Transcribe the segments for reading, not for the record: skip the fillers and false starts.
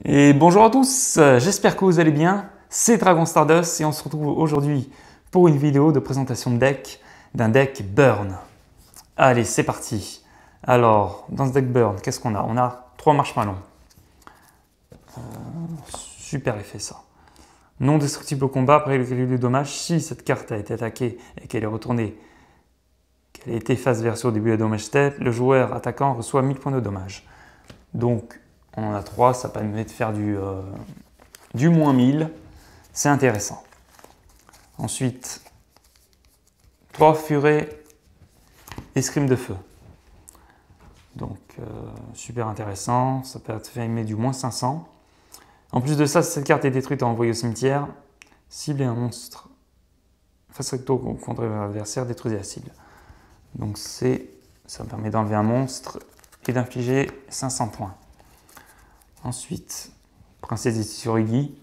Et bonjour à tous, j'espère que vous allez bien, c'est Dragon Stardust et on se retrouve aujourd'hui pour une vidéo de présentation de deck, d'un deck Burn. Allez, c'est parti. Alors, dans ce deck Burn, qu'est-ce qu'on a? On a 3 marshmallows. Super effet ça. Non destructible au combat, après le calcul de dommages, si cette carte a été attaquée et qu'elle est retournée, qu'elle a été face verso au début de la dommage step, le joueur attaquant reçoit 1000 points de dommage. Donc, on en a 3, ça permet de faire du moins 1000, c'est intéressant. Ensuite, 3 furets, escrime de feu. Donc, super intéressant, ça peut faire du moins 500. En plus de ça, si cette carte est détruite et envoyée au cimetière, ciblez un monstre face recto contre l'adversaire, détruisez la cible. Donc ça permet d'enlever un monstre et d'infliger 500 points. Ensuite, Princesse des Tsurigi.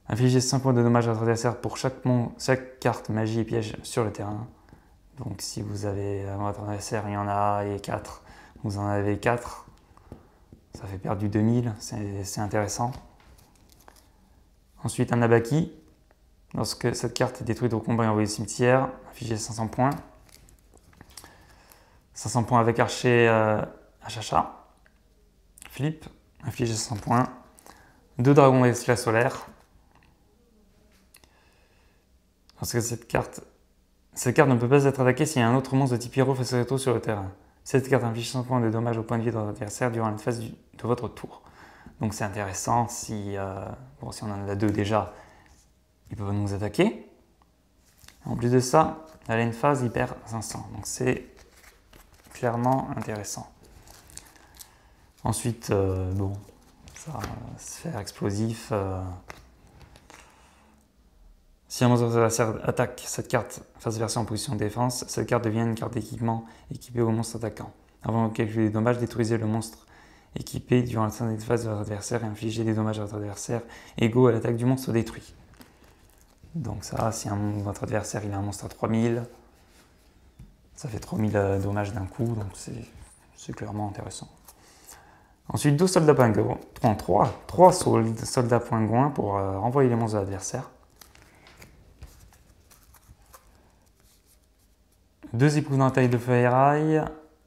Infligez 5 points de dommages à votre adversaire pour chaque carte magie et piège sur le terrain. Donc si vous avez votre adversaire, il y en a et 4, vous en avez 4. Ça fait perdre du 2000, c'est intéressant. Ensuite, un Abaki. Lorsque cette carte est détruite au combat et envoyée au cimetière, infligez 500 points. 500 points avec archer à Chacha. Flip, infligez 100 points. 2 dragons d'esclave solaire. Parce que cette carte ne peut pas être attaquée s'il y a un autre monstre de type héros face au sur le terrain. Cette carte inflige 100 points de dommages au point de vie de votre adversaire durant la phase de votre tour. Donc c'est intéressant si on en a 2 déjà, ils peuvent nous attaquer. En plus de ça, à la phase, il perd 500. Donc c'est clairement intéressant. Ensuite, sphère explosif. Si un monstre adversaire attaque cette carte face version en position de défense, cette carte devient une carte d'équipement équipée au monstre attaquant. Avant de calculer les dommages, détruisez le monstre équipé durant la phase de votre adversaire et infligez des dommages à votre adversaire égaux à l'attaque du monstre détruit. Donc ça, si votre adversaire il a un monstre à 3000, ça fait 3000 dommages d'un coup, donc c'est clairement intéressant. Ensuite, 2 soldats pingouins, 3 soldats pingouins pour renvoyer les monstres de l'adversaire. 2 épouvantails de ferraille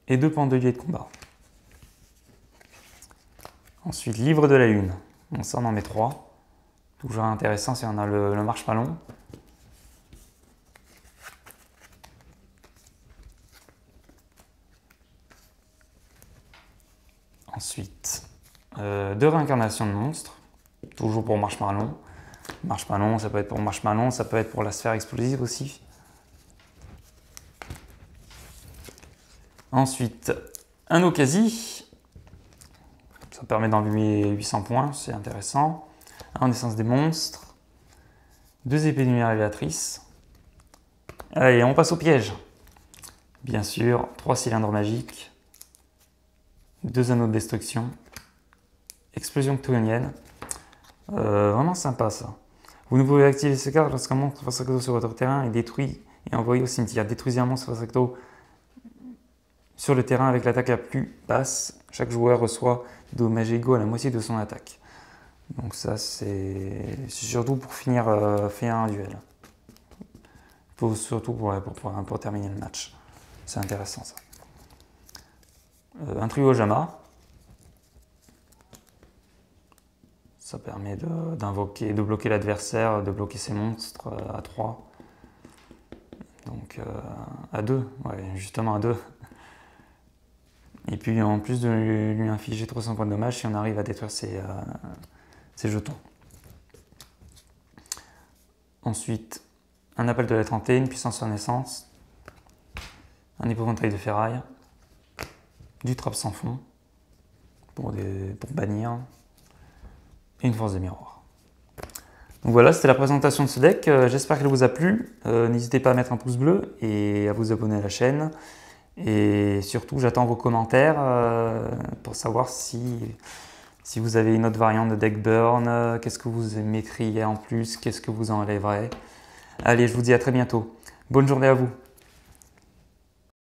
et 2 pendeliers de combat. Ensuite, livre de la lune. Bon, ça, on en met 3. Toujours intéressant si on a le marshmallow. Ensuite, 2 réincarnations de monstres. Toujours pour marshmallow. Marshmallow, ça peut être pour marshmallow, ça peut être pour la sphère explosive aussi. Ensuite, un Okasi, ça permet d'enlever 800 points, c'est intéressant. Un Naissance des monstres, 2 épées de lumière révélatrices. Allez, on passe au piège. Bien sûr, 3 cylindres magiques, 2 anneaux de destruction, explosion ctonienne. Vraiment sympa ça. Vous ne pouvez activer ces cartes lorsqu'un monstre face recto sur votre terrain est détruit et envoyé au cimetière. Détruisez un monstre face recto sur le terrain avec l'attaque la plus basse, chaque joueur reçoit des dommages égaux à la moitié de son attaque. Donc ça, c'est surtout pour finir un duel. Surtout pour terminer le match. C'est intéressant ça. Un trio Jama. Ça permet de bloquer l'adversaire, de bloquer ses monstres à 3. Donc à 2, ouais, justement à 2. Et puis en plus de lui infliger 300 points de dommage si on arrive à détruire ses jetons. Ensuite, un appel de la trentaine, une puissance sans naissance, un épouvantail de ferraille, du trappe sans fond pour bannir, et une force de miroir. Donc voilà, c'était la présentation de ce deck. J'espère qu'elle vous a plu. N'hésitez pas à mettre un pouce bleu et à vous abonner à la chaîne. Et surtout, j'attends vos commentaires pour savoir si vous avez une autre variante de deck Burn, qu'est-ce que vous mettriez en plus, qu'est-ce que vous enlèverez. Allez, je vous dis à très bientôt. Bonne journée à vous.